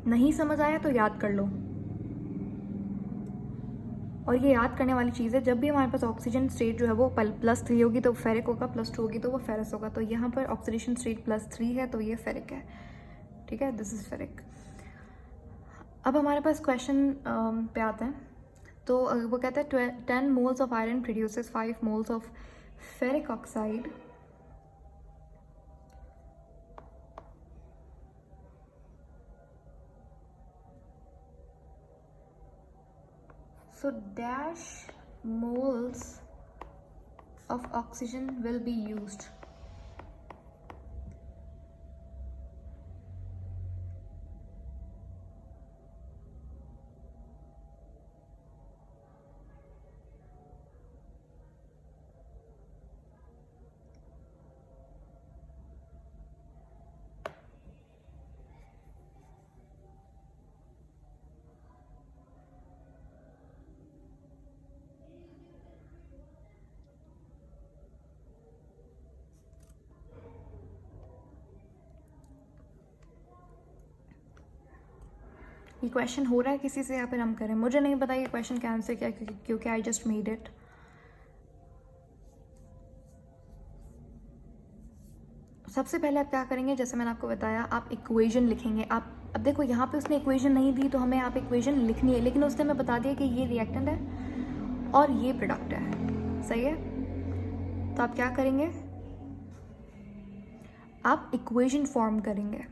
नहीं समझ आया तो याद कर लो, और ये याद करने वाली चीज़ है, जब भी हमारे पास ऑक्सीजन स्टेट जो है वो +3 होगी तो फेरिक होगा, +2 होगी तो वो फेरस होगा। तो यहाँ पर ऑक्सीडेशन स्टेट +3 है तो ये फेरिक है, ठीक है, दिस इज़ फेरिक। अब हमारे पास क्वेश्चन पे आते हैं। तो वो कहता है 10 moles of iron produces 5 moles of ferric oxide. So dash moles of oxygen will be used. ये क्वेश्चन हो रहा है किसी से या फिर हम करें, मुझे नहीं पता ये क्वेश्चन का आंसर क्या, क्योंकि आई जस्ट मेड इट। सबसे पहले आप क्या करेंगे, जैसे मैंने आपको बताया, आप इक्वेशन लिखेंगे। आप अब देखो यहाँ पे उसने इक्वेशन नहीं दी तो हमें आप इक्वेशन लिखनी है, लेकिन उसने हमें बता दिया कि ये रिएक्टेंट है और ये प्रोडक्ट है, सही है। तो आप क्या करेंगे, आप इक्वेशन फॉर्म करेंगे।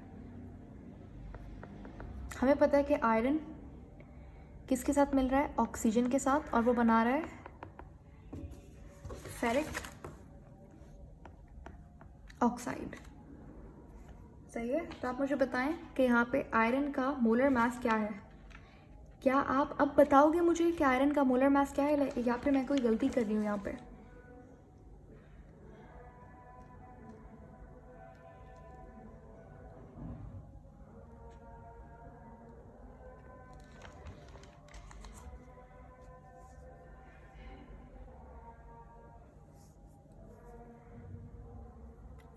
हमें पता है कि आयरन किसके साथ मिल रहा है, ऑक्सीजन के साथ, और वो बना रहा है फेरिक ऑक्साइड, सही है। तो आप मुझे बताएं कि यहाँ पे आयरन का मोलर मास क्या है। क्या आप अब बताओगे मुझे कि आयरन का मोलर मास क्या है, या फिर मैं कोई गलती कर रही हूँ यहाँ पे?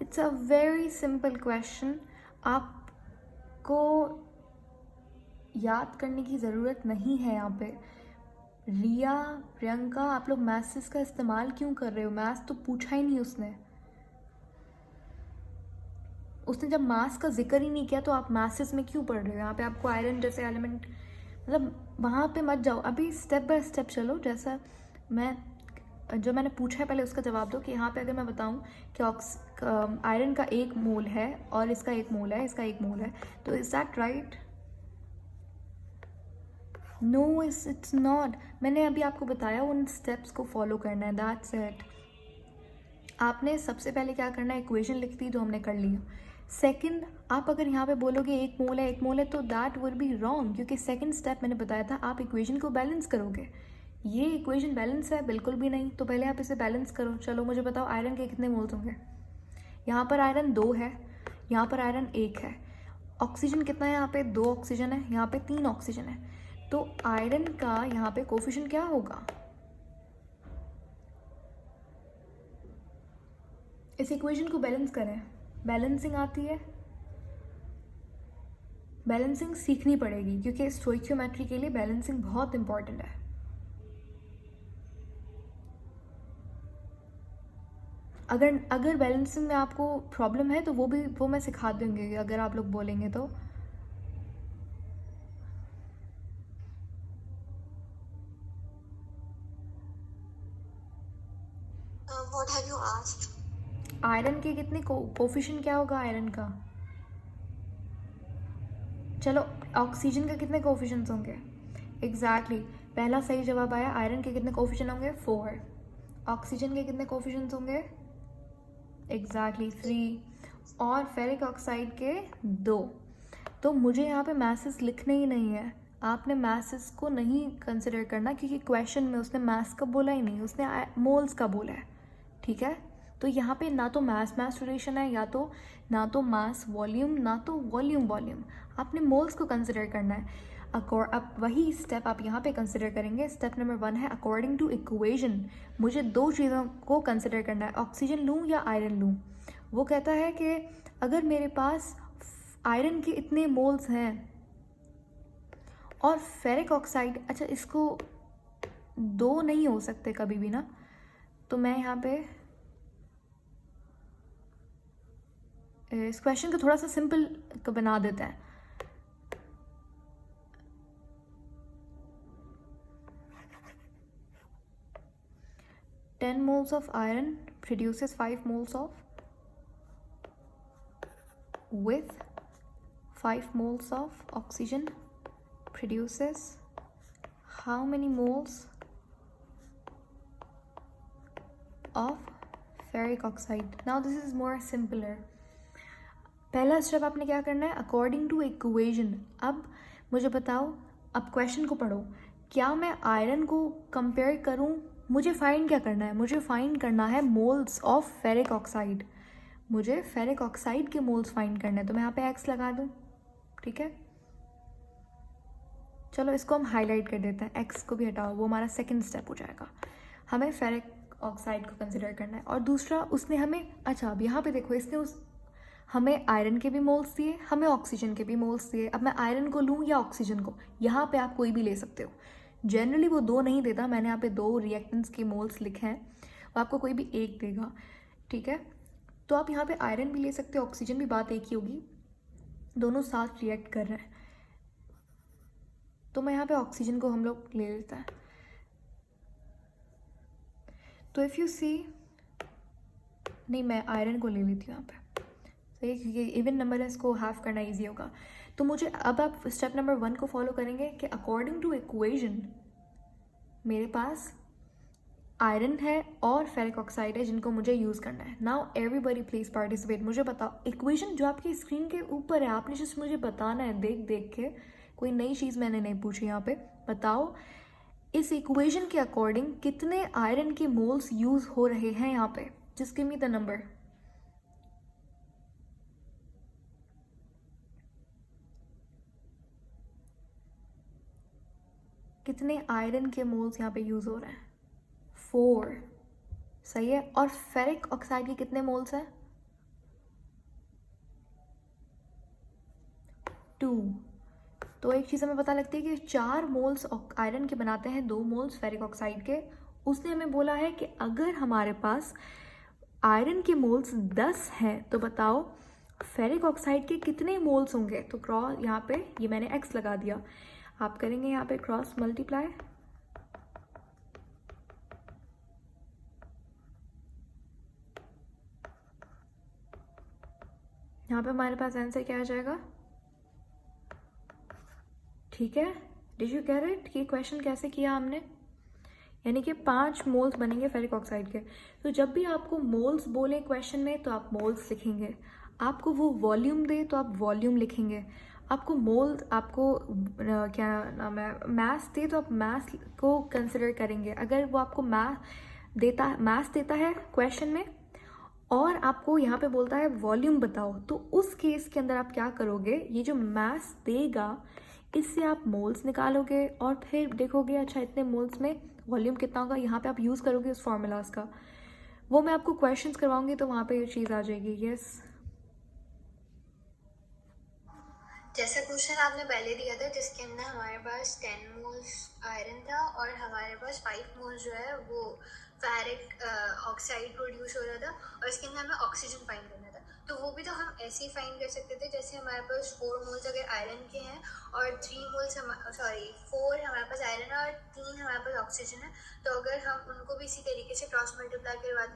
It's a very simple question, आपको याद करने की ज़रूरत नहीं है यहाँ पे। रिया, प्रियंका, आप लोग मैथ्स का इस्तेमाल क्यों कर रहे हो? मैथ्स तो पूछा ही नहीं उसने जब मास का जिक्र ही नहीं किया तो आप मैथ्स में क्यों पढ़ रहे हो? यहाँ पे आपको आयरन जैसे एलिमेंट, मतलब वहाँ पे मत जाओ, अभी स्टेप बाय स्टेप चलो। जैसा जो मैंने पूछा है पहले उसका जवाब दो। कि यहाँ पे अगर मैं बताऊँ कि आयरन का 1 मोल है और इसका 1 मोल है, इसका 1 मोल है, तो is that right? No, it's not. मैंने अभी आपको बताया उन स्टेप्स को फॉलो करना है, दैट्स इट। आपने सबसे पहले क्या करना है, इक्वेशन लिख दी तो हमने कर ली। सेकंड, आप अगर यहाँ पे बोलोगे 1 मोल है 1 मोल है, तो दैट विल बी रॉन्ग, क्योंकि सेकंड स्टेप मैंने बताया था आप इक्वेशन को बैलेंस करोगे। ये इक्वेशन बैलेंस है? बिल्कुल भी नहीं। तो पहले आप इसे बैलेंस करो। चलो मुझे बताओ आयरन के कितने मोल्स होंगे? यहाँ पर आयरन 2 है, यहाँ पर आयरन 1 है। ऑक्सीजन कितना है? यहाँ पे 2 ऑक्सीजन है, यहाँ पे 3 ऑक्सीजन है। तो आयरन का यहाँ पे कोफिशिएंट क्या होगा? इस इक्वेशन को बैलेंस करें। बैलेंसिंग आती है, बैलेंसिंग सीखनी पड़ेगी, क्योंकि स्टोइकियोमेट्री के लिए बैलेंसिंग बहुत इंपॉर्टेंट है। अगर बैलेंसिंग में आपको प्रॉब्लम है तो वो मैं सिखा दूंगी, अगर आप लोग बोलेंगे तो। What have you asked? Iron के कितने कोफिशिएंट क्या होगा आयरन का? चलो, ऑक्सीजन के कितने कोफिशिएंट्स होंगे? एग्जैक्टली, पहला सही जवाब आया। आयरन के कितने कोफिशिएंट होंगे? 4। ऑक्सीजन के कितने कोफिशिएंट्स होंगे? एग्जैक्टली 3। और फेरिक ऑक्साइड के 2। तो मुझे यहाँ पे मैसेस लिखने ही नहीं है। आपने मैसेस को नहीं कंसिडर करना, क्योंकि क्वेश्चन में उसने मैथ्स का बोला ही नहीं, उसने मोल्स का बोला है, ठीक है। तो यहाँ पे ना तो मास रिलेशन है, ना तो मास वॉल्यूम, ना तो वॉल्यूम वॉल्यूम। आपने मोल्स को कंसिडर करना है। अब वही स्टेप आप यहाँ पे कंसिडर करेंगे। स्टेप नंबर 1 है अकॉर्डिंग टू इक्वेशन मुझे 2 चीज़ों को कंसिडर करना है, ऑक्सीजन लूँ या आयरन लूँ। वो कहता है कि अगर मेरे पास आयरन के इतने मोल्स हैं और फेरिक ऑक्साइड, अच्छा इसको दो नहीं हो सकते कभी भी ना, तो मैं यहाँ पे इस क्वेश्चन को थोड़ा सा सिंपल बना देते हैं. Ten moles of iron produces 5 moles of with 5 moles of oxygen produces how many moles of ferric oxide. Now this is more simpler. पहला स्टेप आपने क्या करना है, अकॉर्डिंग टू इक्वेशन. अब मुझे बताओ, अब क्वेश्चन को पढ़ो. क्या मैं आयरन को कंपेयर करूं? मुझे फाइंड क्या करना है, मुझे फाइंड करना है मोल्स ऑफ फेरिक ऑक्साइड. मुझे फेरिक ऑक्साइड के मोल्स फाइंड करने हैं, तो मैं यहाँ पे एक्स लगा दूँ. ठीक है, चलो इसको हम हाईलाइट कर देते हैं, एक्स को भी हटाओ, वो हमारा सेकंड स्टेप हो जाएगा. हमें फेरिक ऑक्साइड को कंसिडर करना है. और दूसरा उसने हमें, अच्छा अब यहाँ पे देखो, इसने हमें आयरन के भी मोल्स दिए, हमें ऑक्सीजन के भी मोल्स दिए. अब मैं आयरन को लूँ या ऑक्सीजन को, यहाँ पे आप कोई भी ले सकते हो. जनरली वो दो नहीं देता, मैंने यहाँ पे दो रिएक्टेंट्स के मोल्स लिखे हैं, वो आपको कोई भी एक देगा. ठीक है, तो आप यहाँ पे आयरन भी ले सकते हो, ऑक्सीजन भी, बात एक ही होगी, दोनों साथ रिएक्ट कर रहे हैं. तो मैं यहाँ पे ऑक्सीजन को हम लोग ले लेते हैं. तो इफ़ यू सी, नहीं मैं आयरन को ले लेती हूँ यहाँ पे, सही, क्योंकि इवन नंबर है, इसको हाफ करना इजी होगा. तो मुझे अब आप स्टेप नंबर 1 को फॉलो करेंगे कि अकॉर्डिंग टू इक्वेशन मेरे पास आयरन है और फेरिक ऑक्साइड है जिनको मुझे यूज़ करना है. Now everybody please participate. मुझे बताओ, इक्वेशन जो आपकी स्क्रीन के ऊपर है, आपने जस्ट मुझे बताना है देख देख के, कोई नई चीज़ मैंने नहीं पूछी. यहाँ पे बताओ इस इक्वेशन के अकॉर्डिंग कितने आयरन के मोल्स यूज़ हो रहे हैं यहाँ पे. Just give me the number. कितने आयरन के मोल्स यहाँ पे यूज़ हो रहे हैं? 4. सही है. और फेरिक ऑक्साइड के कितने मोल्स हैं? 2. तो एक चीज़ हमें पता लगती है कि 4 मोल्स आयरन के बनाते हैं, 2 मोल्स फेरिक ऑक्साइड के. उसने हमें बोला है कि अगर हमारे पास आयरन के मोल्स 10 हैं तो बताओ फेरिक ऑक्साइड के कितने मोल्स होंगे. तो क्रॉस, यहाँ पे ये मैंने x लगा दिया, आप करेंगे यहाँ पे क्रॉस मल्टीप्लाई. यहाँ पे हमारे पास आंसर क्या आ जाएगा? ठीक है, डिड यू गेट इट? ये क्वेश्चन कैसे किया हमने, यानी कि 5 मोल्स बनेंगे फेरिक ऑक्साइड के. तो जब भी आपको मोल्स बोले क्वेश्चन में तो आप मोल्स लिखेंगे, आपको वो वॉल्यूम दे तो आप वॉल्यूम लिखेंगे, आपको मोल्स, आपको क्या नाम है, मास दे तो आप मास को कंसिडर करेंगे. अगर वो आपको मास देता है क्वेश्चन में और आपको यहाँ पे बोलता है वॉल्यूम बताओ, तो उस केस के अंदर आप क्या करोगे, ये जो मास देगा इससे आप मोल्स निकालोगे और फिर देखोगे अच्छा इतने मोल्स में वॉल्यूम कितना होगा. यहाँ पे आप यूज़ करोगे उस फॉर्मूलाज का, वो मैं आपको क्वेश्चंस करवाऊंगी तो वहाँ पे ये चीज़ आ जाएगी. यस, जैसा क्वेश्चन आपने पहले दिया था जिसके अंदर हमारे पास 10 मोल्स आयरन था और हमारे पास 5 मोल्स जो है वो फेरिक ऑक्साइड प्रोड्यूस हो रहा था, और इसके अंदर हमें ऑक्सीजन फाइंड करना था. तो वो भी तो हम ऐसे ही फाइंड कर सकते थे जैसे हमारे पास 4 मोल्स अगर आयरन के हैं और 3 मोल्स 4 हमारे पास आयरन है और 3 हमारे पास ऑक्सीजन है. तो अगर हम उनको भी इसी तरीके से क्रॉस मल्टीप्लाई करवाते